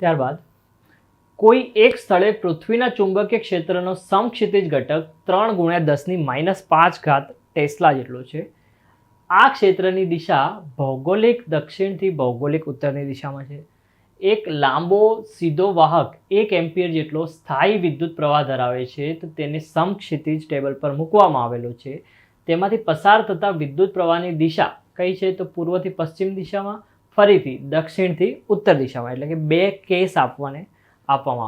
ત્યારબાદ કોઈ એક સ્થળે પૃથ્વીના ચુંબકીય ક્ષેત્રનો સમક્ષિતિજ ઘટક 3 × 10⁵ ટેસ્લા જેટલો છે. આ ક્ષેત્રની દિશા ભૌગોલિક દક્ષિણથી ભૌગોલિક ઉત્તરની દિશામાં છે. એક લાંબો સીધો વાહક 1 એમ્પિયર જેટલો સ્થાયી વિદ્યુત પ્રવાહ ધરાવે છે, તો તેને સમક્ષિતિજ ટેબલ પર મૂકવામાં આવેલો છે. તેમાંથી પસાર થતા વિદ્યુત પ્રવાહની દિશા કઈ છે? તો પૂર્વથી પશ્ચિમ દિશામાં, ફરીથી દક્ષિણથી ઉત્તર દિશામાં, એટલે કે 2 કેસ આપવામાં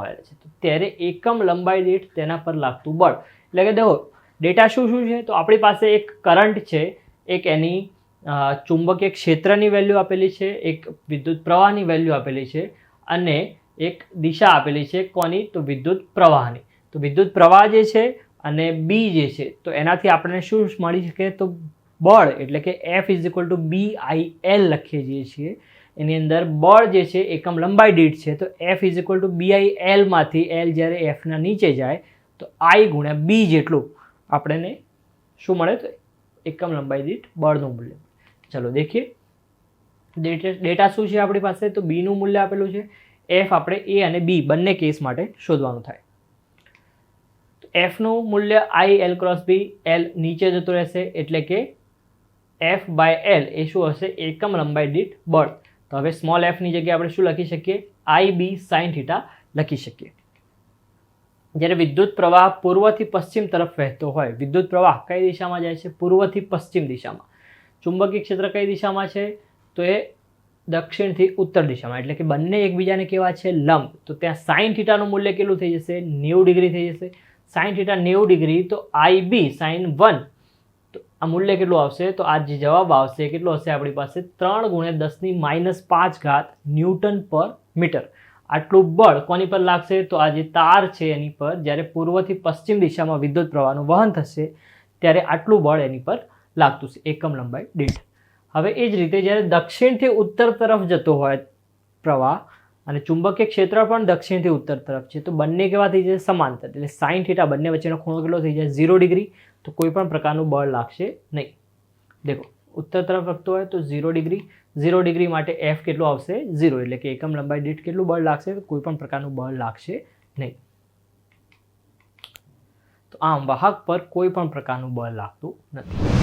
આવેલા છે. તો ત્યારે એકમ લંબાઈ દીઠ તેના પર લાગતું બળ, એટલે કે देखो ડેટા શું શું છે? તો આપણી પાસે એક કરંટ છે, એક એની ચુંબકીય ક્ષેત્રની વેલ્યુ આપેલી છે, એક વિદ્યુત પ્રવાહની વેલ્યુ આપેલી છે અને એક દિશા આપેલી છે. કોની? તો વિદ્યુત પ્રવાહની. તો વિદ્યુત પ્રવાહ જે છે અને બી જે છે, તો એનાથી આપણને શું મળી શકે? તો બળ, એટલે કે F = BIL લખીએ છીએ. એની અંદર બળ જે છે એકમ લંબાઈ દીઠ છે, તો F = BIL માંથી L જ્યારે Fના નીચે જાય તો I × B જેટલું આપણને શું મળે? તો એકમ લંબાઈ દીઠ બળનું મૂલ્ય. ચલો દેખીએ ડેટા શું છે આપણી પાસે. તો બીનું મૂલ્ય આપેલું છે. F આપણે A અને B બંને કેસ માટે શોધવાનું થાય. તો Fનું મૂલ્ય IL × B, L નીચે જતો રહેશે, એટલે કે F/L એ શું હશે? એકમ લંબાઈ દીઠ બળ. તો હવે સ્મોલ f ની જગ્યાએ આપણે શું લખી શકીએ? IB sin θ લખી શકીએ. જ્યારે વિદ્યુત પ્રવાહ પૂર્વથી પશ્ચિમ તરફ વહેતો હોય, વિદ્યુત પ્રવાહ કઈ દિશામાં જાય છે? પૂર્વથી પશ્ચિમ દિશામાં. ચુંબકીય ક્ષેત્ર કઈ દિશામાં છે? તો એ દક્ષિણથી ઉત્તર દિશામાં, એટલે કે બંને એકબીજાને કેવા છે? લંબ. તો ત્યાં sin θ નું મૂલ્ય કેટલું થઈ જશે? 90 ડિગ્રી થઈ જશે. sin θ 90 ડિગ્રી, તો IB sin 1, તો આ મૂલ્ય કેટલું આવશે? તો આ જે જવાબ આવશે કેટલો હશે આપણી પાસે? 3 × 10⁵ Nm/m. આટલું બળ કોની પર લાગશે? તો આ જે તાર છે એની પર જ્યારે પૂર્વથી પશ્ચિમ દિશામાં વિદ્યુત પ્રવાહનું વહન થશે ત્યારે આટલું બળ એની પર લાગતું છે એકમ લંબાઈ દીઠ. હવે એ જ રીતે જ્યારે દક્ષિણથી ઉત્તર તરફ જતો હોય પ્રવાહ અને ચુંબકીય ક્ષેત્ર પણ દક્ષિણથી ઉત્તર તરફ છે, તો બંને કેવા થઈ જાય? સમાંતર. એટલે sin θ બંને વચ્ચેનો ખૂણો કેટલો થઈ જાય? 0 ડિગ્રી. તો કોઈ પણ પ્રકારનું બળ લાગશે નહીં. દેખો ઉત્તર તરફ લખતો હોય તો 0 ડિગ્રી, 0 ડિગ્રી માટે F કેટલું આવશે? 0, એટલે કે એકમ લંબાઈ દીઠ કેટલું બળ લાગશે? તો કોઈ પણ પ્રકારનું બળ લાગશે નહીં. તો આમ વાહક પર કોઈ પણ પ્રકારનું બળ લાગતું નથી.